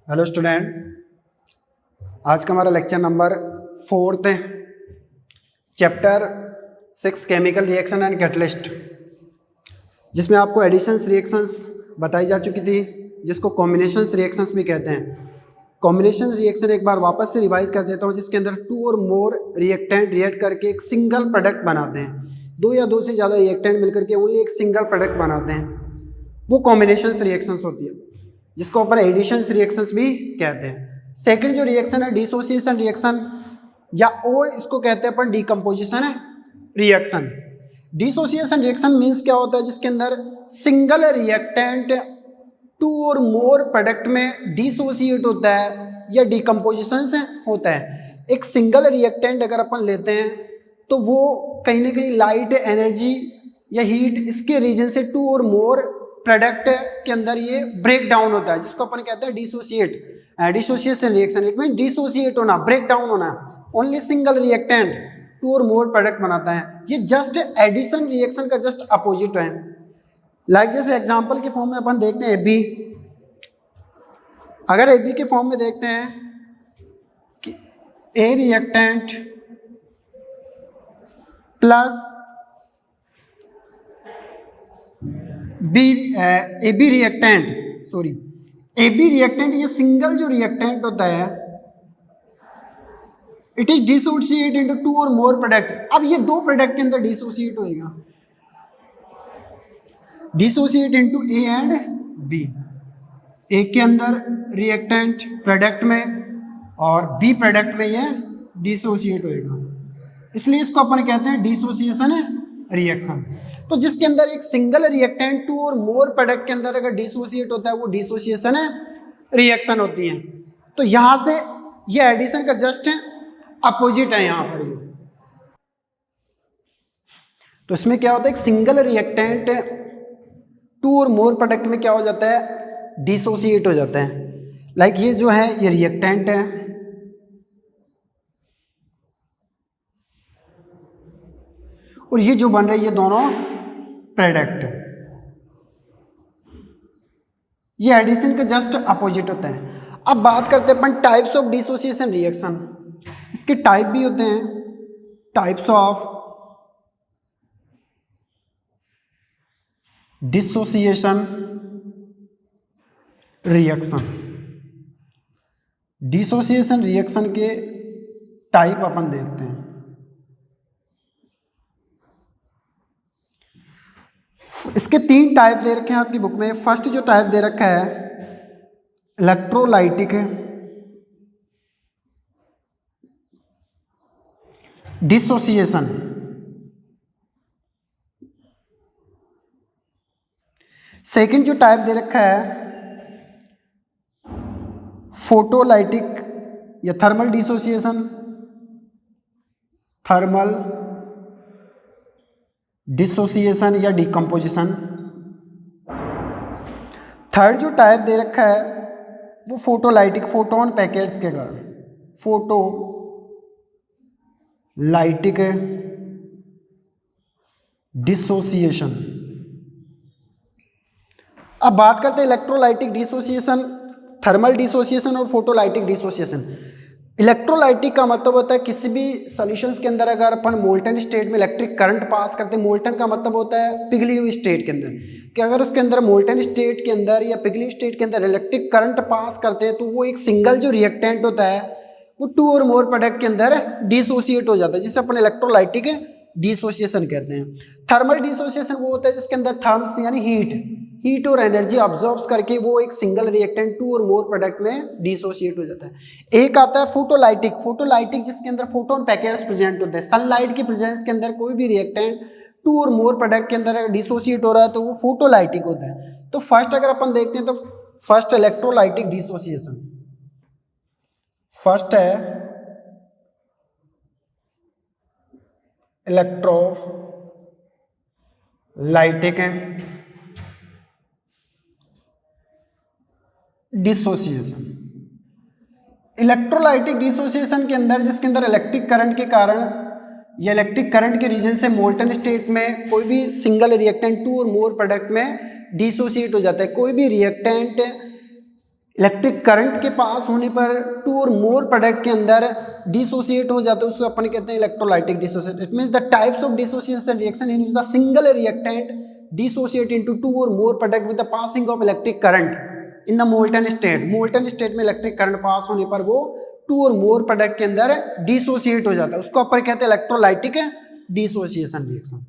Hello student, आज का हमारा लेक्चर नंबर 4 है, chapter 6 chemical reaction and catalyst, जिसमें आपको एडिशंस रिएक्शंस बताई जा चुकी थी, जिसको कॉम्बिनेशंस रिएक्शंस भी कहते हैं। कॉम्बिनेशन रिएक्शन एक बार वापस से रिवाइज कर देता हूँ, जिसके अंदर 2 और मोर रिएक्टेंट रिएक्ट करके एक सिंगल प्रोडक्ट बनाते हैं। 2 या 2 से ज़्यादा रिएक्टेंट मिलकर के ओनली एक सिंगल प्रोडक्ट बनाते हैं, वो कॉम्बिनेशंस रिएक्शंस होती है, जिसको अपन एडिशंस रिएक्शंस भी कहते हैं। सेकंड जो रिएक्शन है डिसोसिएशन रिएक्शन, या और इसको कहते हैं अपन decomposition reaction. Dissociation reaction means क्या होता है, जिसके अंदर सिंगल रिएक्टेंट 2 और मोर प्रोडक्ट में डिसोसिएट होता है या डिकम्पोजिशन होता है। एक सिंगल रिएक्टेंट अगर अपन लेते हैं तो वो कहीं ना कहीं लाइट एनर्जी या हीट इसके रीजन से 2 और मोर प्रोडक्ट के अंदर ये ब्रेक डाउन होता है, जिसको अपन कहते हैं dissociate. Dissociation reaction it mean dissociate होना, ब्रेक डाउन होना। ओनली सिंगल रिएक्टेंट 2 और मोर प्रोडक्ट बनाता है। ये जस्ट एडिशन रिएक्शन का जस्ट अपोजिट है। लाइक जैसे एग्जांपल के फॉर्म में अपन देखते हैं एबी। अगर एबी के फॉर्म में देखते हैं कि ए रिएक्टेंट प्लस एबी रिएक्टेंट, ये सिंगल जो रिएक्टेंट होता है इट इज डिसोसिएट इनटू 2 और मोर प्रोडक्ट। अब ये 2 प्रोडक्ट के अंदर डिसोसिएट होएगा, dissociate into A and B. A के अंदर रिएक्टेंट प्रोडक्ट में और बी प्रोडक्ट में ये डिसोसिएट होएगा, इसलिए इसको अपन कहते हैं डिसोसिएशन रिएक्शन। तो जिसके अंदर एक सिंगल रिएक्टेंट 2 और मोर प्रोडक्ट के अंदर अगर डिसोसिएट होता है वो डिसोसिएशन रिएक्शन होती है। तो यहां से ये एडिशन का जस्ट अपोजिट है यहां पर ये। तो इसमें क्या होता है, एक सिंगल रिएक्टेंट 2 और मोर प्रोडक्ट में क्या हो जाता है, डिसोसिएट हो जाता है। लाइक ये जो है ये रिएक्टेंट है और ये जो बन रहा है ये दोनों प्रोडक्ट है। ये एडिशन का जस्ट अपोजिट होता है। अब बात करते हैं अपन टाइप्स ऑफ डिसोसिएशन रिएक्शन। इसके टाइप भी होते हैं, types of dissociation reaction. Dissociation reaction के टाइप अपन देखते हैं। इसके 3 टाइप दे रखे हैं आपकी बुक में। फर्स्ट जो टाइप दे रखा है इलेक्ट्रोलाइटिक डिसोसिएशन। सेकंड जो टाइप दे रखा है फोटोलाइटिक या थर्मल डिसोसिएशन, थर्मल डिसोसिएशन या डिकम्पोजिशन। थर्ड जो टाइप दे रखा है वो फोटोलाइटिक, फोटोन पैकेट्स के कारण फोटोलाइटिक डिसोसिएशन। अब बात करते हैं इलेक्ट्रोलाइटिक डिसोसिएशन, थर्मल डिसोसिएशन और फोटोलाइटिक डिसोसिएशन। इलेक्ट्रोलाइटिक का मतलब होता है किसी भी सॉल्यूशंस के अंदर अगर अपन मोल्टन स्टेट में इलेक्ट्रिक करंट पास करते हैं, मोल्टन का मतलब होता है पिघली हुई स्टेट के अंदर, कि अगर उसके अंदर मोल्टन स्टेट के अंदर या पिघली स्टेट के अंदर इलेक्ट्रिक करंट पास करते हैं तो वो एक सिंगल जो रिएक्टेंट होता है वो 2 और मोर प्रोडक्ट के अंदर डिसोसिएट हो जाता है, जिसे अपन इलेक्ट्रोलाइटिक डिसोसिएशन कहते हैं। थर्मल डिसोसिएशन वो होता है जिसके अंदर थर्म्स यानी हीट और एनर्जी ऑब्जॉर्ब करके वो एक सिंगल रिएक्टेंट 2 और मोर प्रोडक्ट में डिसोसिएट हो जाता है। एक आता है फोटोलाइटिक, फोटोलाइटिक जिसके अंदर फोटोन पैकेट्स प्रेजेंट होते हैं। सनलाइट की प्रेजेंस के अंदर कोई भी रिएक्टेंट 2 और मोर प्रोडक्ट के अंदर अगर डिसोसिएट हो रहा है तो वो फोटोलाइटिक होता है। तो फर्स्ट अगर अपन देखते हैं तो फर्स्ट इलेक्ट्रोलाइटिक डिसोसिएशन, फर्स्ट है इलेक्ट्रोलाइटिक डिसोसिएशन। इलेक्ट्रोलाइटिक डिसोसिएशन के अंदर जिसके अंदर इलेक्ट्रिक करंट के कारण या इलेक्ट्रिक करंट के रीजन से मोल्टन स्टेट में कोई भी सिंगल रिएक्टेंट 2 और मोर प्रोडक्ट में डिसोसिएट हो जाता है। कोई भी रिएक्टेंट इलेक्ट्रिक करंट के पास होने पर 2 और मोर प्रोडक्ट के अंदर डिसोसिएट हो जाता है, उसको अपन कहते हैं electrolytic dissociation. It means the types of dissociation reaction in the single reactant dissociate into 2 और more product with the passing of electric current in the molten state. Molten state में इलेक्ट्रिक करंट पास होने पर वो 2 और more product के अंदर dissociate हो जाता है, उसको अपन कहते हैं इलेक्ट्रोलाइटिक डिसोसिएशन रिएक्शन।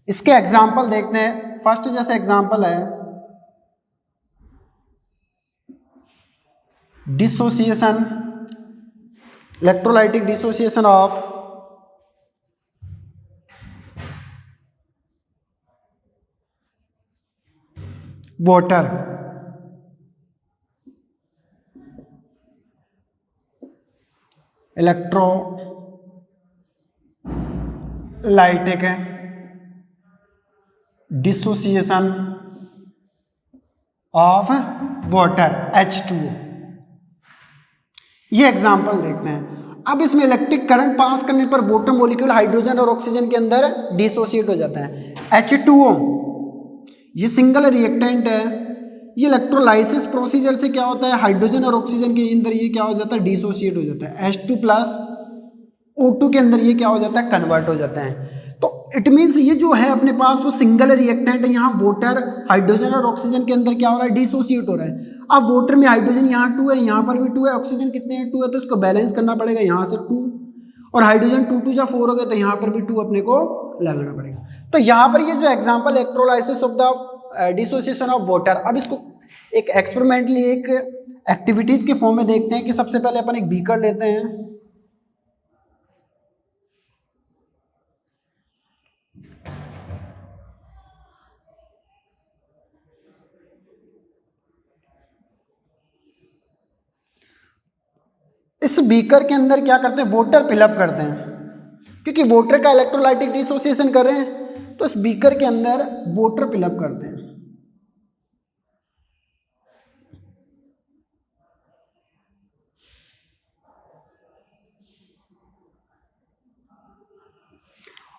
इसके एग्जाम्पल देखते हैं। फर्स्ट जैसे एग्जाम्पल है dissociation, electrolytic dissociation of water. Electrolytic dissociation of water H2O। ये एग्जाम्पल देखते हैं। अब इसमें इलेक्ट्रिक करंट पास करने पर वाटर मॉलिक्यूल हाइड्रोजन और ऑक्सीजन के अंदर डिसोसिएट हो जाता है। H2O ये सिंगल रिएक्टेंट है। ये इलेक्ट्रोलाइसिस प्रोसीजर से क्या होता है, हाइड्रोजन और ऑक्सीजन के अंदर ये क्या हो जाता है, डिसोसिएट हो जाता है। H2 प्लस O2 के अंदर ये क्या हो जाता है, कन्वर्ट हो जाता है। तो इट मीन्स ये जो है अपने पास वो सिंगल रिएक्टेंट है। यहाँ वाटर हाइड्रोजन और ऑक्सीजन के अंदर क्या हो रहा है, डिसोसिएट हो रहा है। अब वाटर में हाइड्रोजन यहाँ 2 है, यहाँ पर भी 2 है, ऑक्सीजन कितने हैं, 2 है, तो इसको बैलेंस करना पड़ेगा। यहाँ से 2 और हाइड्रोजन 2 2 4 हो गए, तो यहाँ पर भी 2 अपने को लगाना पड़ेगा। तो यहाँ पर ये जो example electrolysis of the dissociation of water. अब इसको एक एक्सपेरिमेंटली एक एक्टिविटीज के फॉर्म में देखते हैं कि सबसे पहले अपन एक बीकर लेते हैं। इस बीकर के अंदर क्या करते हैं, वाटर फिलअप करते हैं, क्योंकि वाटर का इलेक्ट्रोलाइटिक डिसोसिएशन कर रहे हैं, तो इस बीकर के अंदर वाटर फिलअप करते हैं।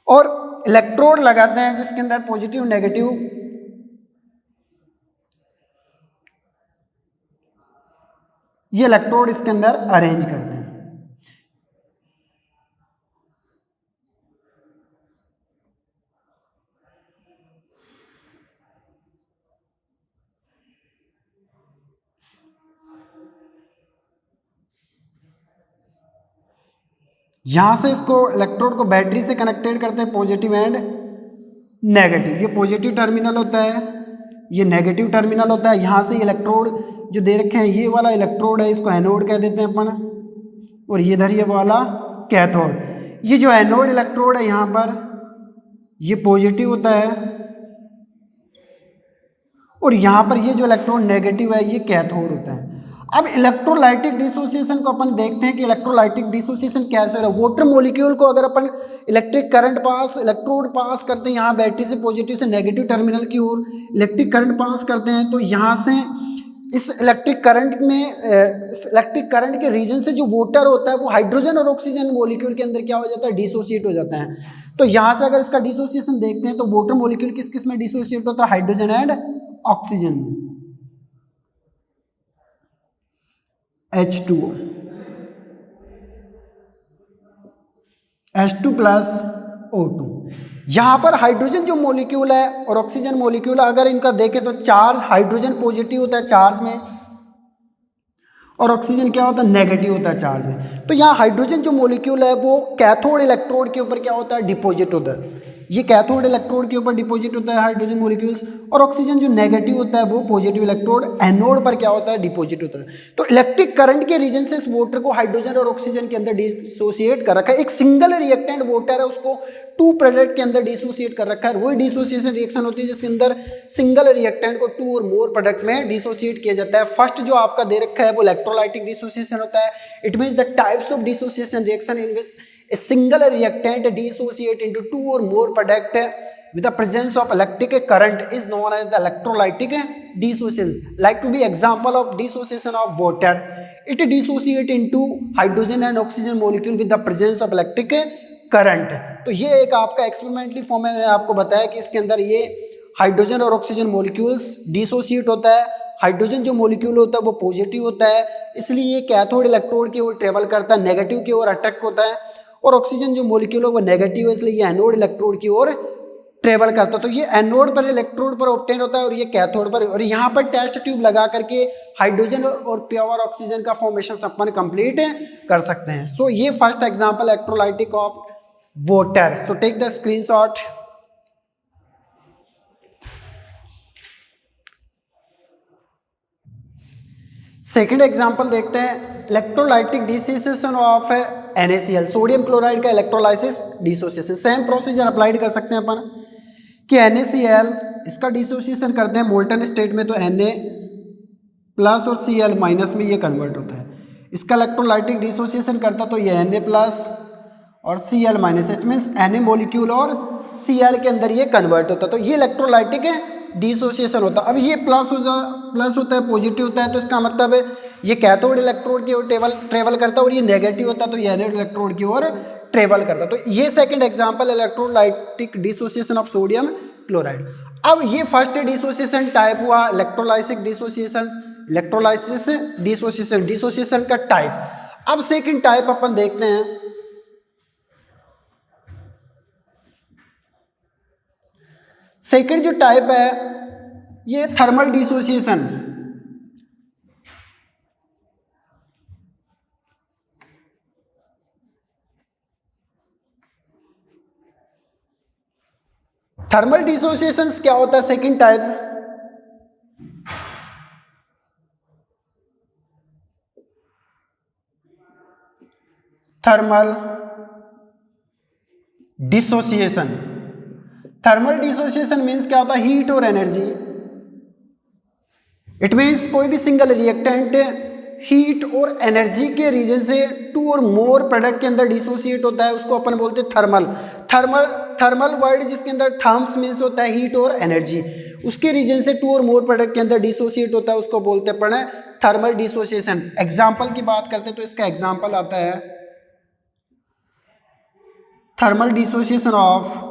और इलेक्ट्रोड लगाते हैं जिसके अंदर पॉजिटिव नेगेटिव ये इलेक्ट्रोड इसके अंदर अरेंज करते हैं। यहां से इसको इलेक्ट्रोड को बैटरी से कनेक्टेड करते हैं, पॉजिटिव एंड नेगेटिव। ये पॉजिटिव टर्मिनल होता है, ये नेगेटिव टर्मिनल होता है। यहाँ से इलेक्ट्रोड जो दे रखे हैं, ये वाला इलेक्ट्रोड है, इसको एनोड कह देते हैं अपन, और ये इधर ये वाला कैथोड। ये जो एनोड इलेक्ट्रोड है यहाँ पर ये पॉजिटिव होता है, और यहाँ पर ये जो इलेक्ट्रोड नेगेटिव है ये कैथोड होता है। अब इलेक्ट्रोलाइटिक डिसोसिएशन को अपन देखते हैं कि इलेक्ट्रोलाइटिक डिसोसिएशन कैसे हो रहा है। वाटर मॉलिक्यूल को अगर अपन इलेक्ट्रिक करंट पास इलेक्ट्रोड पास करते हैं, यहाँ बैटरी से पॉजिटिव से नेगेटिव टर्मिनल की ओर इलेक्ट्रिक करंट पास करते हैं, तो यहाँ से इस इलेक्ट्रिक करंट में इलेक्ट्रिक करंट के रीजन से जो वाटर होता है वो हाइड्रोजन और ऑक्सीजन मॉलिक्यूल के अंदर क्या हो जाता है, डिसोसिएट हो जाता है। तो यहाँ से अगर इसका डिसोसिएशन देखते हैं तो वाटर मॉलिक्यूल किस किस में डिसोसिएट होता है, हाइड्रोजन एंड ऑक्सीजन में। H2O H2 plus O2। यहाँ पर हाइड्रोजन जो मॉलिक्यूल है और ऑक्सीजन मॉलिक्यूल अगर इनका देखें तो चार्ज हाइड्रोजन पॉजिटिव होता है चार्ज में, और ऑक्सीजन क्या होता है, नेगेटिव होता है चार्ज में। तो यहाँ हाइड्रोजन जो मॉलिक्यूल है वो कैथोड इलेक्ट्रोड के ऊपर क्या होता है, डिपॉजिट होता है। ये कैथोड इलेक्ट्रोड के ऊपर डिपॉजिट होता है हाइड्रोजन मॉलिक्यूल्स, और ऑक्सीजन जो नेगेटिव होता है वो पॉजिटिव इलेक्ट्रोड एनोड पर क्या होता है, डिपॉजिट होता है। तो इलेक्ट्रिक करंट के रीजन से इस वाटर को हाइड्रोजन और ऑक्सीजन के अंदर डिसोसिएट कर रखा है। एक सिंगल रिएक्टेंट वाटर है, उसको 2 प्रोडक्ट के अंदर डिसोसिएट कर रखा है। वही डिसोसिएशन रिएक्शन होती है जिसके अंदर सिंगल रिएक्टेंट को 2 और मोर प्रोडक्ट में डिसोसिएट किया जाता है। फर्स्ट जो आपका दे रखा है वो इलेक्ट्रोलाइटिक डिसोसिएशन होता है। It means the types of dissociation reaction in which a single reactant dissociate into 2 or more product with the presence of electric current is known as the electrolytic dissociation. Like to be example of dissociation of water, it dissociate into hydrogen and oxygen molecule with the presence of electric current. तो ये एक आपका experimentally form है, आपको बताया कि इसके अंदर ये हाइड्रोजन और ऑक्सीजन मॉलिक्यूल्स डिसोसिएट होता है हाइड्रोजन जो मॉलिक्यूल होता है वो पॉजिटिव होता है, इसलिए ये कैथोड इलेक्ट्रोड की ओर ट्रेवल करता है, नेगेटिव की ओर अट्रैक्ट होता है। और ऑक्सीजन जो मॉलिक्यूल है वो नेगेटिव है, इसलिए ये एनोड इलेक्ट्रोड की ओर ट्रेवल करता है। तो ये एनोड पर इलेक्ट्रोड पर ऑब्टेन होता है और ये कैथोड पर। और यहाँ पर टेस्ट ट्यूब लगा करके हाइड्रोजन और प्योर ऑक्सीजन का फॉर्मेशन अपन कंप्लीट कर सकते हैं। सो ये first example electrolytic of water. So take the screenshot. Second example देखते हैं, electrolytic dissociation of NaCl, sodium chloride का electrolysis dissociation. Same procedure applied कर सकते हैं अपन कि NaCl इसका डिसोसिएशन करते हैं मोल्टन स्टेट में, तो Na प्लस और Cl माइनस में ये कन्वर्ट होता है। इसका इलेक्ट्रोलाइटिक डिसोसिएशन करता तो ये Na प्लस और Cl minus, it means Na molecule और Cl के अंदर ये कन्वर्ट होता है। तो ये इलेक्ट्रोलाइटिक डिसोसिएशन होता है। अब ये प्लस होता है, पॉजिटिव होता है, तो इसका मतलब है ये कैथोड इलेक्ट्रोड की ओर ट्रेवल करता है और ये नेगेटिव होता है तो ये एनोड इलेक्ट्रोड की ओर ट्रेवल करता है। तो ये second example electrolytic dissociation of sodium chloride. अब ये फर्स्ट डिसोसिएशन टाइप हुआ इलेक्ट्रोलाइसिक डिसोसिएशन, इलेक्ट्रोलाइसिस डिसोसिएशन का टाइप। अब सेकंड टाइप अपन देखते हैं, सेकंड जो टाइप है ये थर्मल डिसोसिएशन। थर्मल डिसोसिएशन क्या होता है second type? Thermal dissociation. Thermal dissociation means क्या होता है? हीट और एनर्जी। इट मीन्स कोई भी सिंगल रिएक्टेंट हीट और एनर्जी के रीजन से टू और मोर प्रोडक्ट के अंदर डिसोसिएट होता है, उसको अपन बोलते हैं थर्मल। थर्मल वर्ड जिसके अंदर थर्म्स मीन्स होता है हीट और एनर्जी, उसके रीजन से टू और मोर प्रोडक्ट के अंदर डिसोसिएट होता है, उसको बोलते हैं अपन थर्मल डिसोसिएशन। एग्जाम्पल की बात करते हैं तो इसका एग्जाम्पल आता है thermal dissociation of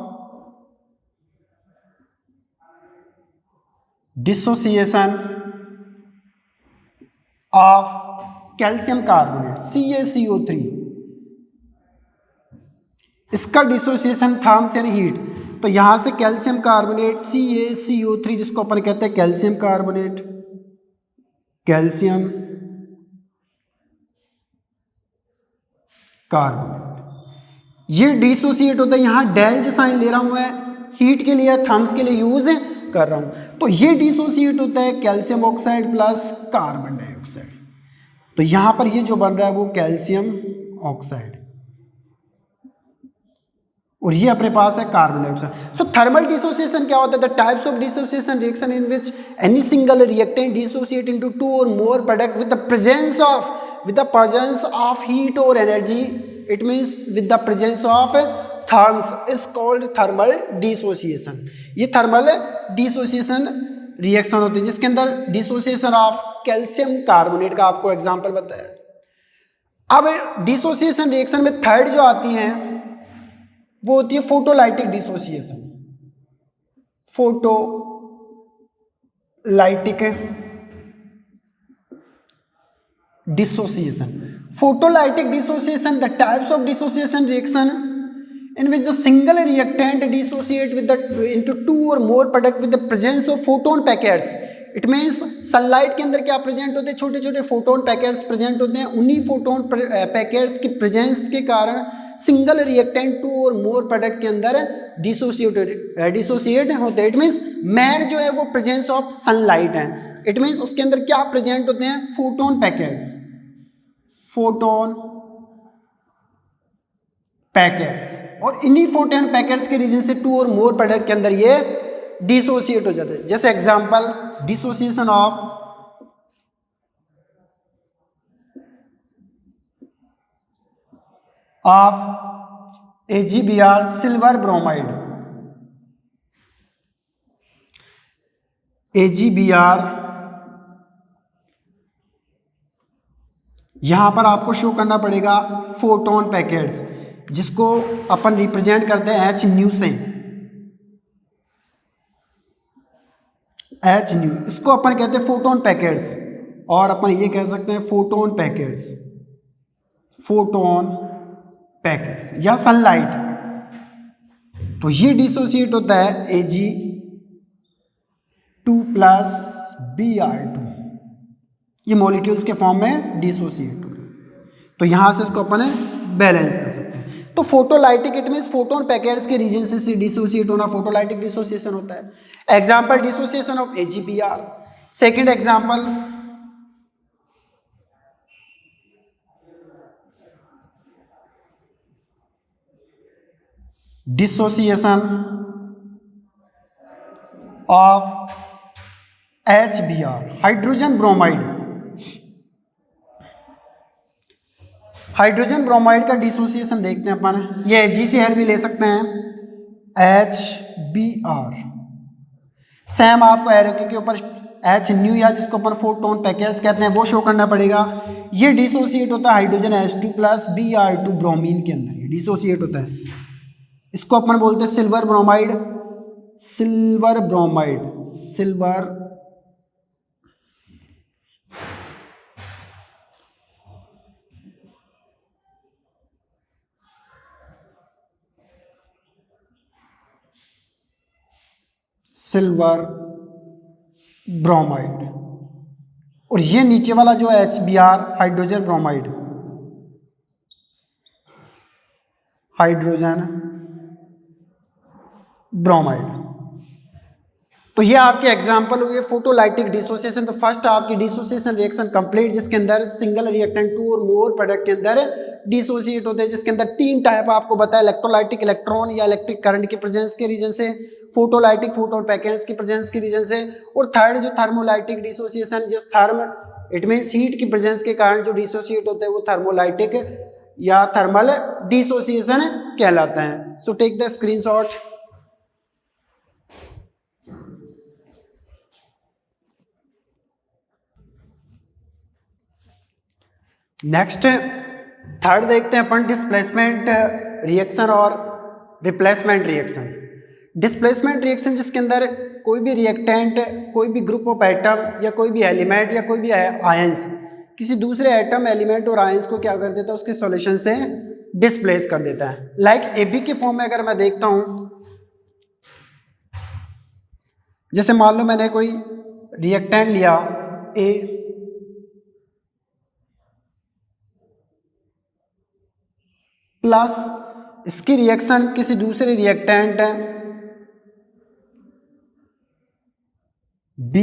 calcium carbonate CaCO3। इसका डिसोसिएशन थर्म्स यानी हीट, तो यहां से कैल्शियम कार्बोनेट CaCO3 जिसको अपन कहते हैं कैल्शियम कार्बोनेट, कैल्शियम कार्बोनेट, ये डिसोसिएट होता है। यहां डेल जो साइन ले रहा हूं मैं हीट के लिए, थर्म्स के लिए यूज कर रहा हूं, तो ये डिसोसिएट होता है calcium oxide plus carbon dioxide. तो यहां पर ये जो बन रहा है वो कैल्शियम ऑक्साइड और ये अपने पास है carbon dioxide. So thermal dissociation क्या होता है? The types of dissociation reaction in which any single reactant dissociate into two और more product with the presence of heat और energy. It means with the presence of therms is called thermal dissociation. ये thermal dissociation reaction होती है जिसके अंदर dissociation of calcium carbonate का आपको example बताया। अब डिसोसिएशन रिएक्शन में थर्ड जो आती है वो होती है photolytic dissociation. Photolytic dissociation, photolytic dissociation, the types of dissociation reaction in which the single reactant dissociate with the into two or more product with the presence of photon packets। It means sunlight के अंदर क्या present होते हैं? छोटे छोटे photon packets present होते हैं। उन्हीं फोटोन पैकेट्स की प्रेजेंस के कारण सिंगल रिएक्टेंट टू और मोर प्रोडक्ट के अंदर डिसोसिएट होते हैं। इट मीन्स मैन जो है वो प्रेजेंस ऑफ सनलाइट है। इट मीन्स उसके अंदर क्या प्रेजेंट होते हैं? फोटोन पैकेट्स, फोटोन पैकेट्स, और इन्हीं फोटोन पैकेट्स के रीजन से टू और मोर प्रोडक्ट के अंदर ये डिसोसिएट हो जाते हैं। जैसे example dissociation of AgBr silver bromide, AgBr यहां पर आपको शो करना पड़ेगा फोटोन पैकेट्स जिसको अपन रिप्रेजेंट करते हैं H न्यू से। एच न्यू, इसको अपन कहते हैं फोटोन पैकेट्स, और अपन ये कह सकते हैं फोटोन पैकेट्स, फोटोन पैकेट्स या सनलाइट। तो ये डिसोसिएट होता है Ag2 प्लस Br2, ये मॉलिक्यूल्स के फॉर्म में डिसोसिएट हो रहे हैं। तो यहां से इसको अपन बैलेंस कर सकते हैं। तो photolytic it means photon packets के रीजन से डिसोसिएट होना फोटोलाइटिक डिसोसिएशन होता है। Example dissociation of AgBr। Second example dissociation of HBr, hydrogen bromide. Hydrogen bromide का डिसोसिएशन देखते हैं अपन, ये HgCl भी ले सकते हैं, HBr। सेम आपको एरो के ऊपर H न्यू या जिसको अपन फोटोन पैकेट्स कहते हैं वो शो करना पड़ेगा। ये डिसोसिएट होता है hydrogen H2 plus Br2 bromine के अंदर, ये डिसोसिएट होता है। इसको अपन बोलते हैं silver bromide, silver bromide, silver silver bromide. और ये नीचे वाला जो है HBr, hydrogen bromide, hydrogen bromide. तो ये आपके एग्जांपल हुए फोटोलाइटिक डिसोसिएशन। तो फर्स्ट आपकी डिसोसिएशन रिएक्शन कंप्लीट, जिसके अंदर सिंगल रिएक्टेंट 2 और मोर प्रोडक्ट के अंदर डिसोसिएट होते हैं, जिसके अंदर 3 टाइप आपको बताया, इलेक्ट्रोलाइटिक इलेक्ट्रॉन या इलेक्ट्रिक करंट की प्रेजेंस के रीजन से, फोटोलाइटिक फोटोन पैकेट्स की प्रेजेंस की रीजन से, और थर्ड जो थर्मोलाइटिक डिसोसिएशन, जिस थर्म इट मींस हीट की प्रेजेंस के कारण जो डिसोसिएट होते हैं वो थर्मोलाइटिक या थर्मल डिसोसिएशन कहलाता है। So take the screenshot. Next third देखते हैं अपन डिस्प्लेसमेंट रिएक्शन और रिप्लेसमेंट रिएक्शन। डिस्प्लेसमेंट रिएक्शन जिसके अंदर कोई भी रिएक्टेंट, कोई भी ग्रुप ऑफ एटम या कोई भी एलिमेंट या कोई भी आयंस किसी दूसरे एटम, एलिमेंट और आयंस को क्या कर देता है, उसके सॉल्यूशन से डिस्प्लेस कर देता है। लाइक AB के फॉर्म में अगर मैं देखता हूं, जैसे मान लो मैंने कोई रिएक्टेंट लिया A, प्लस इसकी रिएक्शन किसी दूसरे रिएक्टेंट B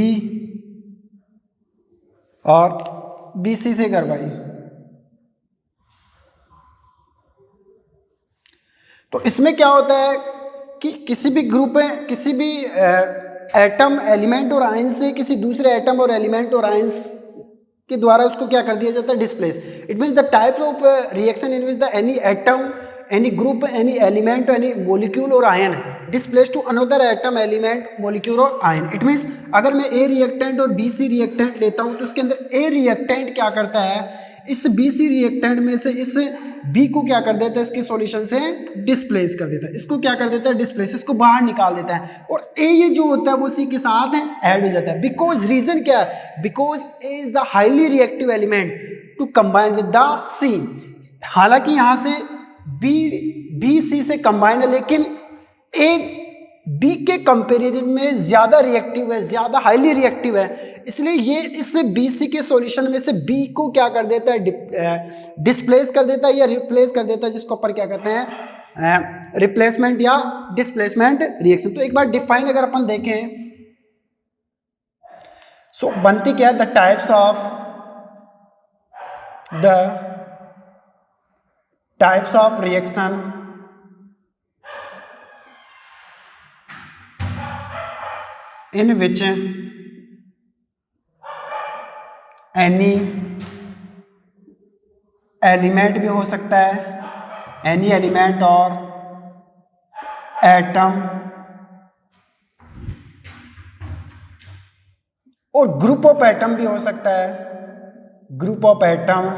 और BC से करवाई, तो इसमें क्या होता है कि किसी भी ग्रुप में, किसी भी एटम, एलिमेंट और आयंस से किसी दूसरे एटम और एलिमेंट और आयंस के द्वारा उसको क्या कर दिया जाता है, displace. It means the types of reaction in which the any atom, any group, any element, any molecule और ion displace to another atom, element, molecule और आयन। इट मीन्स अगर मैं A रिएक्टेंट और BC रिएक्टेंट लेता हूं तो उसके अंदर A रिएक्टेंट क्या करता है, इस BC रिएक्टेंट में से इस B को क्या कर देता है, इसके सॉल्यूशन से डिस्प्लेस कर देता है, इसको क्या कर देता है, डिस्प्लेस, इसको बाहर निकाल देता है, और A ये जो होता है वो C के साथ ऐड हो जाता है। बिकॉज रीजन क्या है, because A is the highly reactive element to combine with the C। हालांकि यहां से B C से कंबाइन है, लेकिन A B के कंपेरिजन में ज्यादा रिएक्टिव है, ज्यादा हाईली रिएक्टिव है, इसलिए ये इस BC के सॉल्यूशन में से B को क्या कर देता है, डिस्प्लेस कर देता है या रिप्लेस कर देता है, जिसको अपन क्या कहते हैं, रिप्लेसमेंट या डिस्प्लेसमेंट रिएक्शन। तो एक बार डिफाइन अगर अपन देखें, सो बनती क्या है, the types of reaction in which any element भी हो सकता है, एनी एलिमेंट और एटम और ग्रुप ऑफ एटम भी हो सकता है, ग्रुप ऑफ एटम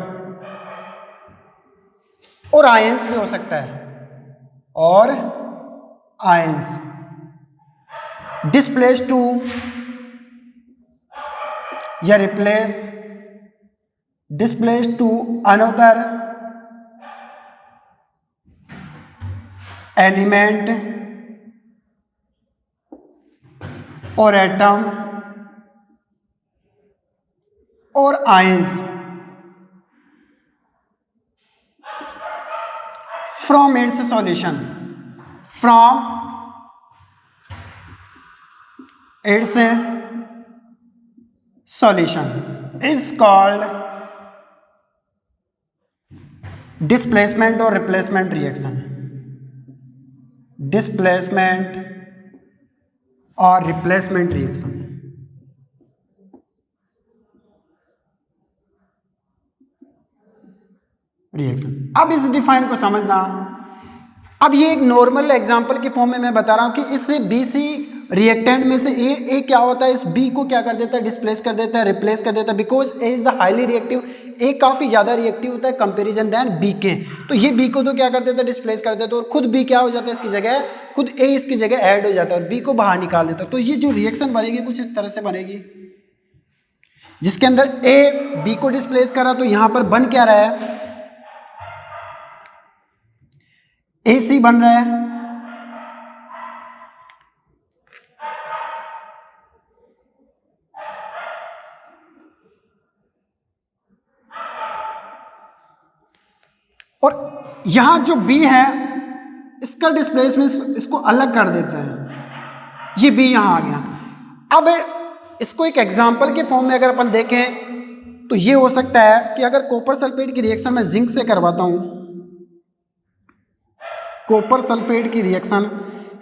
और आयंस भी हो सकता है, और आयंस डिस्प्लेस टू या replace displace to another element और एटम और ions from its solution, from its solution is called displacement और रिप्लेसमेंट रिएक्शन। डिस्प्लेसमेंट और रिप्लेसमेंट रिएक्शन। अब इस डिफाइन को समझना। अब ये एक नॉर्मल एग्जांपल के फॉर्म में मैं बता रहा हूं कि इस BC रिएक्टेंट में से ए क्या होता है, इस B को क्या कर देता है, डिस्प्लेस कर देता है, रिप्लेस कर देता है, because A is the highly reactive. A काफी ज्यादा रिएक्टिव होता है कंपेरिजन देन B के, तो ये B को तो क्या कर देता है, डिस्प्लेस कर देता है, और खुद B क्या हो जाता है इसकी जगह, खुद A इसकी जगह ऐड हो जाता है और B को बाहर निकाल देता है। तो ये जो रिएक्शन बनेगी कुछ इस तरह से बनेगी, जिसके अंदर A B को डिस्प्लेस करा, तो यहां पर बन क्या रहा है, AC बन रहा है, और यहां जो B है इसका डिस्प्लेसमेंट इसको अलग कर देता है, ये B यहां आ गया। अब इसको एक एग्जांपल के फॉर्म में अगर अपन देखें तो ये हो सकता है कि अगर कॉपर सल्फेट की रिएक्शन मैं जिंक से करवाता हूं, कॉपर सल्फेट की रिएक्शन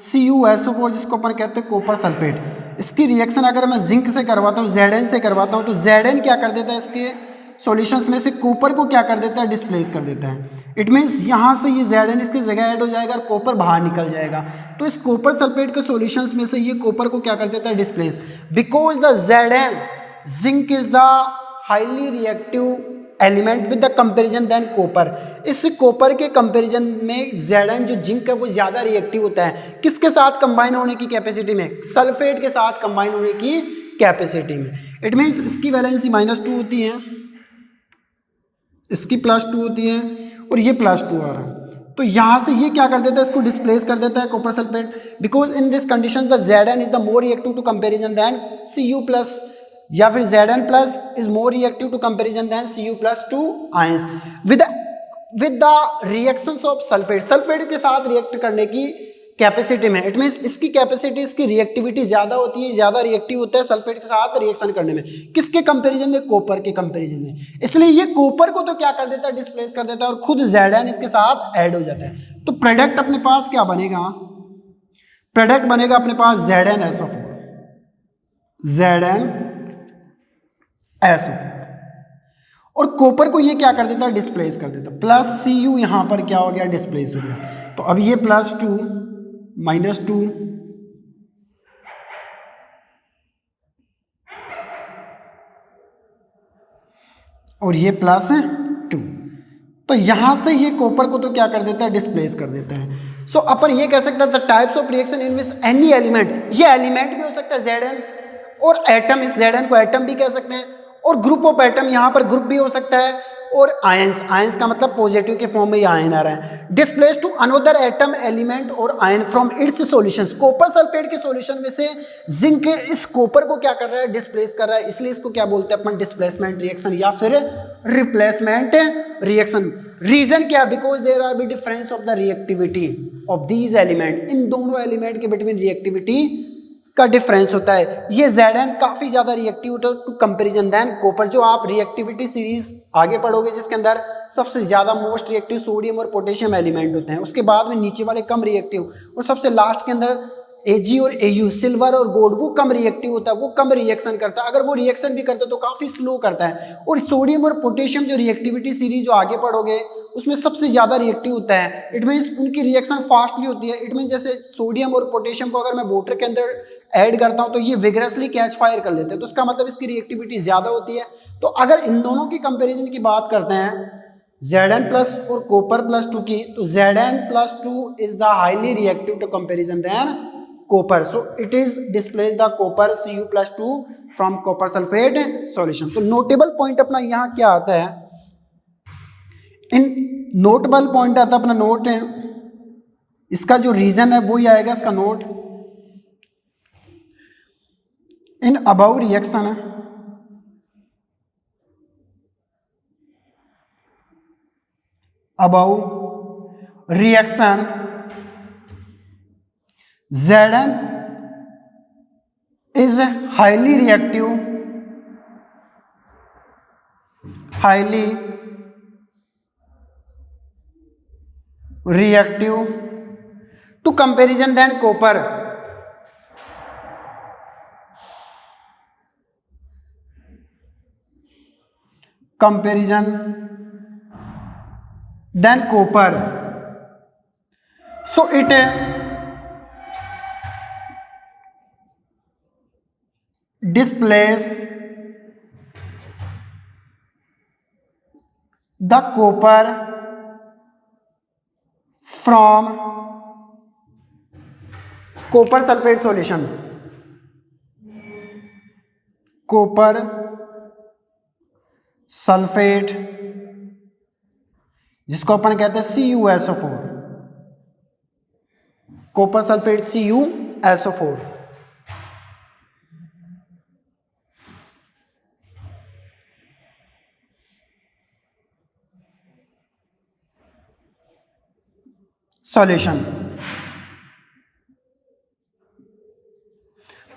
CuSO4 जिसको अपन कहते हैं कॉपर सल्फेट, इसकी रिएक्शन अगर मैं जिंक से करवाता हूँ, Zn से करवाता हूँ, तो Zn क्या कर देता है, इसके सॉल्यूशंस में से कॉपर को क्या कर देता है, डिस्प्लेस कर देता है। इट मीन्स यहाँ से ये Zn इसकी जगह ऐड हो जाएगा और कॉपर बाहर निकल जाएगा। तो इस कॉपर सल्फेट के सॉल्यूशंस में से ये कॉपर को क्या कर देता है, displace, because the Zn zinc is the highly reactive element with the comparison than copper. इस कॉपर के कंपैरिजन में Zn जो जिंक है वो ज्यादा रिएक्टिव होता है, किसके साथ कंबाइन होने की कैपेसिटी में, सल्फेट के साथ कंबाइन होने की कैपेसिटी में। इट मीन्स इसकी वैलेंसी -2 होती है, इसकी +2 होती है और ये +2 आ रहा है। तो यहां से ये क्या कर देता है, इसको डिस्प्लेस कर देता है copper sulphate, because in this condition the Zn is the more reactive to comparison than Cu+, या फिर Zn+ is more reactive to comparison than Cu+2 ions with the reactions of sulphate, sulphate के साथ react करने की capacity में। It means इसकी capacity, इसकी reactivity ज्यादा होती है, ज्यादा रिएक्टिव होता है सल्फेट के साथ रिएक्शन करने में, किसके कंपैरिजन में, कॉपर के कंपैरिजन में। इसलिए ये कॉपर को तो क्या कर देता है, डिस्प्लेस कर देता है और खुद Zn इसके साथ ऐड हो जाता है। तो प्रोडक्ट अपने पास क्या बनेगा, प्रोडक्ट बनेगा अपने पास ZnSO4, ZnSO4, और कॉपर को ये क्या कर देता है, डिस्प्लेस कर देता है। +Cu यहां पर क्या हो गया, डिस्प्लेस हो गया। तो अब ये +2 -2 और ये +2, तो यहां से ये कॉपर को तो क्या कर देता है, डिस्प्लेस कर देता है। सो अपन ये कह सकते हैं the types of reaction in which any element, ये एलिमेंट भी हो सकता है Zn, और एटम, इस Zn को एटम भी कह सकते हैं, और ग्रुप ऑफ एटम यहां पर ग्रुप भी हो सकता है, और आयंस, आयंस का मतलब पॉजिटिव के फॉर्म में ये आयन आ रहा है। Displace to another atom element और ion from its solutions, copper sulphate के सॉल्यूशन में से जिंक इस कॉपर को क्या कर रहा है, डिस्प्लेस कर रहा है, इसलिए इसको क्या बोलते हैं अपन, डिस्प्लेसमेंट रिएक्शन या फिर रिप्लेसमेंट रिएक्शन। रीजन क्या, because there are be difference of the reactivity of these element, इन दोनों एलिमेंट के बिटवीन रिएक्टिविटी का डिफरेंस होता है। ये Zn काफी ज्यादा रिएक्टिव होता है टू कंपैरिजन देन कॉपर। जो आप रिएक्टिविटी सीरीज आगे पढ़ोगे जिसके अंदर सबसे ज्यादा मोस्ट रिएक्टिव सोडियम और पोटेशियम एलिमेंट होते हैं, उसके बाद में नीचे वाले कम रिएक्टिव, और सबसे लास्ट के अंदर Ag और Au, सिल्वर और गोल्ड, वो कम रिएक्टिव होता है, वो कम रिएक्शन करता है, अगर वो रिएक्शन भी करता है तो काफी स्लो करता है। और सोडियम और पोटेशियम जो रिएक्टिविटी सीरीज जो आगे पढ़ोगे उसमें सबसे ज्यादा रिएक्टिव होता है। इट मीन्स उनकी रिएक्शन फास्टली होती है। इट मीन्स जैसे सोडियम और पोटेशियम को अगर मैं वाटर के अंदर ऐड करता हूं तो ये विगरसली कैच फायर कर लेते हैं, तो उसका मतलब इसकी रिएक्टिविटी ज्यादा होती है। तो अगर इन दोनों की कंपैरिजन की बात करते हैं Zn+ और कॉपर +2 की, तो Zn+2 is the highly reactive to comparison than copper, so it is displace the copper Cu+2 from copper sulphate solution. तो नोटेबल पॉइंट अपना यहाँ क्या आता है, इन नोटेबल पॉइंट आता है अपना नोट है, इसका जो रीजन है वो ही आएगा इसका नोट। इन अबाउ रिएक्शन है, above reaction Zn is highly reactive, highly reactive to comparison than copper, comparison than copper, so it displace the copper from copper sulfate solution, copper sulfate जिसको अपन कहते हैं CuSO4, copper sulphate CuSO4। Solution,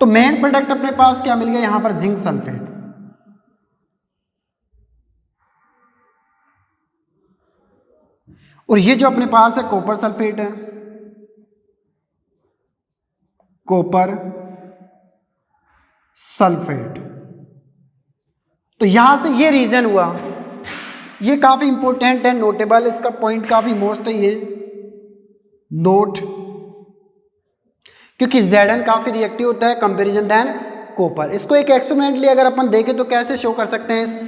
तो main product अपने पास क्या मिल गया यहां पर, zinc sulphate. और ये जो अपने पास है कॉपर सल्फेट है, कॉपर सल्फेट। तो यहां से ये रीजन हुआ, ये काफी इंपॉर्टेंट है, नोटेबल, इसका पॉइंट काफी मोस्ट है ये नोट, क्योंकि Zn काफी रिएक्टिव होता है कंपैरिजन देन कॉपर। इसको एक एक्सपेरिमेंटली अगर अपन देखें तो कैसे शो कर सकते हैं इस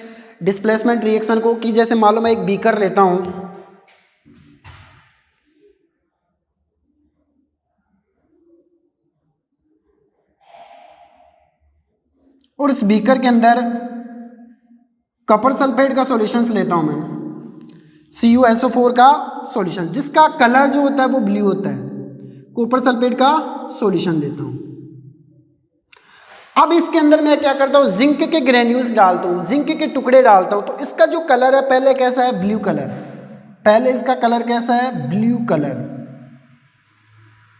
डिस्प्लेसमेंट रिएक्शन को, कि जैसे मान लो मैं एक बीकर लेता हूं, और इस बीकर के अंदर कॉपर सल्फेट का सॉल्यूशन लेता हूं मैं, CuSO4 का सॉल्यूशन, जिसका कलर जो होता है वो ब्लू होता है, कॉपर सल्फेट का सॉल्यूशन लेता हूं। अब इसके अंदर मैं क्या करता हूं, जिंक के ग्रेन्यूल्स डालता हूं, जिंक के टुकड़े डालता हूं। तो इसका जो कलर है पहले कैसा है, ब्लू कलर, पहले इसका कलर कैसा है, ब्लू कलर।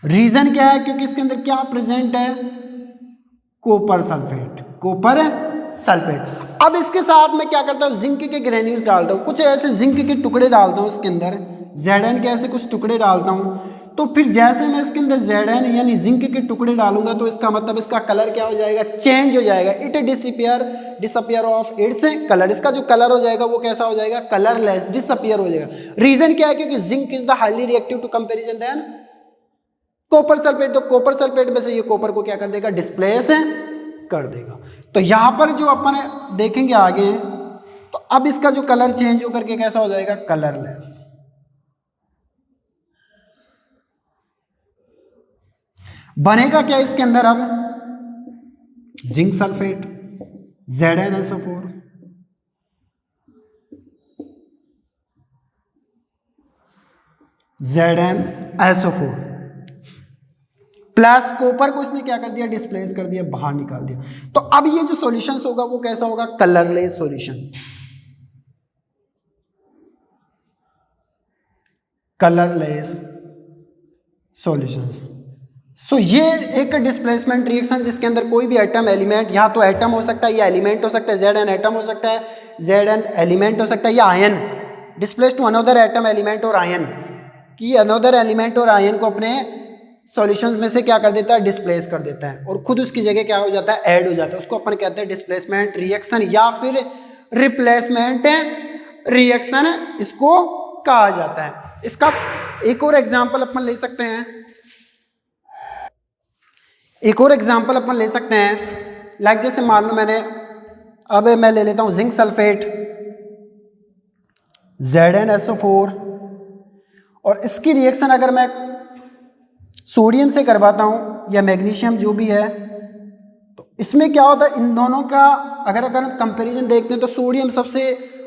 रीजन क्या है, क्योंकि इसके अंदर क्या प्रेजेंट है, कॉपर सल्फेट, कॉपर सल्फेट। अब इसके साथ मैं क्या करता हूँ, जिंक के ग्रेन्यूल्स डालता हूँ, कुछ ऐसे जिंक के टुकड़े डालता हूँ इसके अंदर, Zn के ऐसे कुछ टुकड़े डालता हूँ। तो फिर जैसे मैं इसके अंदर Zn यानी जिंक के टुकड़े डालूंगा तो इसका मतलब इसका कलर क्या हो जाएगा, चेंज हो जाएगा। It disappear of its colour, इसका जो कलर हो जाएगा वो कैसा हो जाएगा, कलरलेस, डिसअपियर हो जाएगा। रीजन क्या है, क्योंकि zinc is the highly reactive to comparison than copper sulphate. तो कॉपर सल्फेट में से ये कॉपर को क्या कर देगा, डिस्प्लेस कर देगा। तो यहां पर जो अपन देखेंगे आगे, तो अब इसका जो कलर चेंज होकर के कैसा हो जाएगा, कलरलेस। बनेगा क्या इसके अंदर, अब zinc sulphate, ZnSO4, ZnSO4 plus copper को इसने क्या कर दिया, डिस्प्लेस कर दिया, बाहर निकाल दिया। तो अब ये जो सॉल्यूशन होगा वो कैसा होगा, कलरलेस सॉल्यूशन, कलरलेस सॉल्यूशन। सो ये एक डिस्प्लेसमेंट रिएक्शन जिसके अंदर कोई भी एटम एलिमेंट, यहाँ तो एटम हो सकता है या एलिमेंट हो सकता है, Zn एटम हो सकता है, Zn एलिमेंट हो सकता है, या ion displace to another atom element और आयन, कि अनदर एलिमेंट और आयन को अपने सॉल्यूशंस में से क्या कर देता है, डिस्प्लेस कर देता है, और खुद उसकी जगह क्या हो जाता है, ऐड हो जाता है। उसको अपन कहते हैं डिस्प्लेसमेंट रिएक्शन या फिर रिप्लेसमेंट रिएक्शन इसको कहा जाता है। इसका एक और एग्जांपल अपन ले सकते हैं, एक और एग्जांपल अपन ले सकते हैं, लाइक जैसे मान लो अब मैं ले लेता हूं जिंक सल्फेट, ZnSO4, और इसकी रिएक्शन अगर मैं सोडियम से करवाता हूं, या मैग्नीशियम जो भी है, तो इसमें क्या होता है इन दोनों का अगर हम कंपैरिजन देखते हैं तो सोडियम सबसे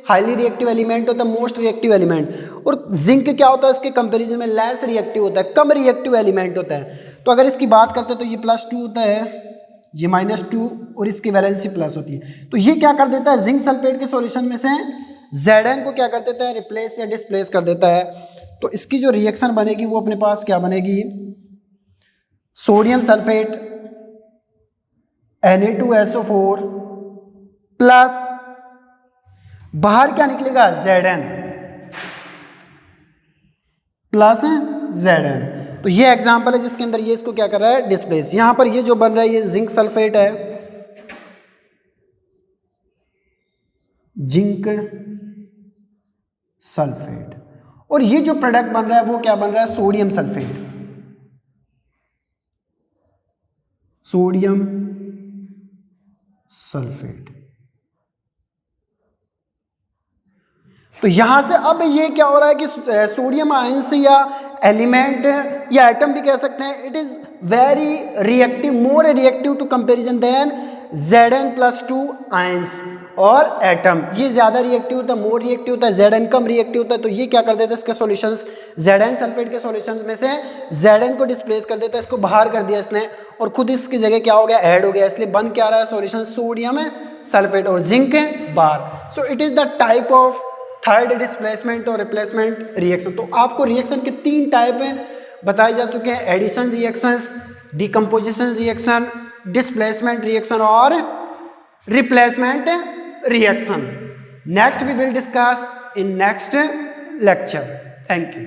हाईली रिएक्टिव एलिमेंट होता है, मोस्ट रिएक्टिव एलिमेंट, और जिंक क्या होता है इसके कंपैरिजन में लेस रिएक्टिव होता है, कम रिएक्टिव एलिमेंट होता है। तो अगर इसकी बात करते हैं तो ये +2 होता है, ये -2 और इसकी वैलेंसी प्लस होती है। तो ये क्या कर देता है जिंक सल्फेट के सॉल्यूशन में से Zn को क्या कर देता है रिप्लेस या डिस्प्लेस कर देता है। तो इसकी जो रिएक्शन बनेगी वो अपने पास क्या बनेगी, सोडियम सल्फेट Na2SO4 प्लस बाहर क्या निकलेगा Zn प्लस Zn। तो ये एग्जांपल है जिसके अंदर ये इसको क्या कर रहा है डिस्प्लेस। यहां पर ये जो बन रहा है ये जिंक सल्फेट है, जिंक सल्फेट, और ये जो प्रोडक्ट बन रहा है वो क्या बन रहा है सोडियम सल्फेट, सोडियम सल्फेट। तो यहां से अब ये क्या हो रहा है कि सोडियम आयंस या एलिमेंट या एटम भी कह सकते हैं, it is very reactive, more reactive to comparison than Zn+2 ions और एटम। ये ज्यादा रिएक्टिव होता है, मोर रिएक्टिव होता है, Zn कम रिएक्टिव होता है। तो ये क्या कर देता है इसके सॉल्यूशंस, Zn सल्फेट के सॉल्यूशंस में से Zn को डिस्प्लेस कर देता है, इसको बाहर कर दिया इसने, और खुद इसकी जगह क्या हो गया ऐड हो गया, इसलिए बन क्या रहा है सॉल्यूशन सोडियम सल्फेट और zinc bar. So it is the type of third displacement और रिप्लेसमेंट रिएक्शन। तो आपको रिएक्शन के 3 टाइप बताए जा चुके हैं, addition reactions, decomposition reaction, displacement reaction और replacement reaction. Next we will discuss in next lecture. Thank you.